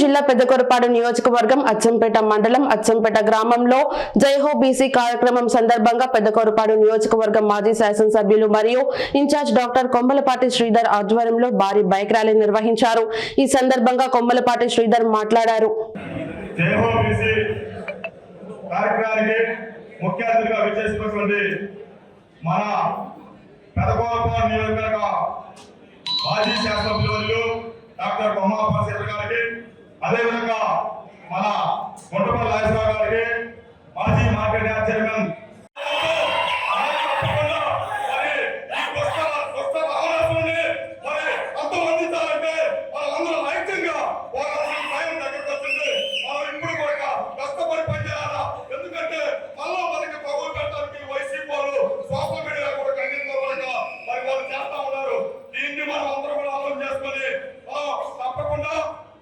జిల్లా పెద్దకొరపాడు నియోజకవర్గం అచ్చంపేట మండలం అచ్చంపేట గ్రామంలో జైహో బీసీ కార్యక్రమం సందర్భంగా పెద్దకొరపాడు నియోజకవర్గం మాజీ శాసనసభ్యులు మరియు ఇన్ఛార్జ్ డాక్టర్ కొమ్మలపాటి శ్రీధర్ ఆధ్వర్యంలో భారీ బైక్ ర్యాలీ నిర్వహించారు। ఈ సందర్భంగా కొమ్మలపాటి శ్రీధర్ మాట్లాడారు। డాక్టర్ కొమ్మలపాటి శ్రీధర్ గారికి అదేవిధంగా మన కొండపల్లి రాజేశ్వరరావు గారికి మాజీ మార్కెట్ యార్డ్ చైర్మన్